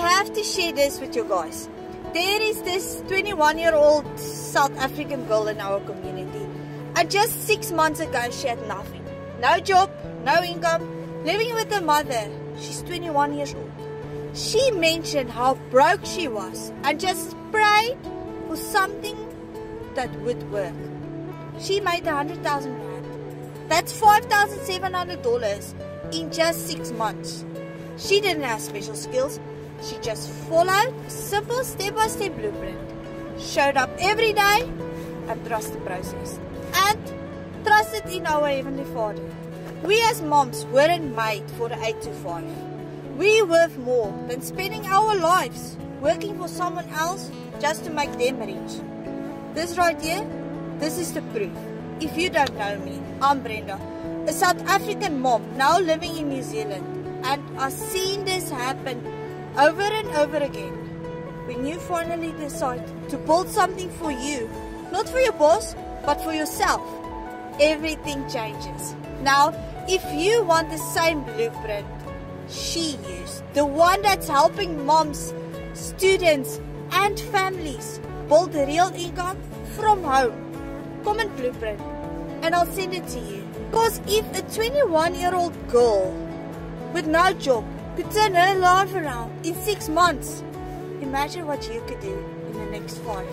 have to share this with you guys. There is this 21-year-old South African girl in our community. And just 6 months ago, she had nothing. No job, no income, living with her mother. She's 21 years old. She mentioned how broke she was and just prayed for something that would work. She made 100,000 rand. That's $5,700 in just 6 months. She didn't have special skills. She just followed a simple step-by-step blueprint. Showed up every day and trusted the process. And trusted in our Heavenly Father. We as moms weren't made for the 8 to 5. We worth more than spending our lives working for someone else just to make them rich. This right here, this is the proof. If you don't know me, I'm Brenda, a South African mom now living in New Zealand. And I've seen this happen over and over again. When you finally decide to build something for you, not for your boss, but for yourself, everything changes. Now, if you want the same blueprint she used, the one that's helping moms, students, and families build a real income from home, comment blueprint and I'll send it to you. Because if a 21-year-old girl with no job could turn her life around in 6 months, imagine what you could do in the next 5.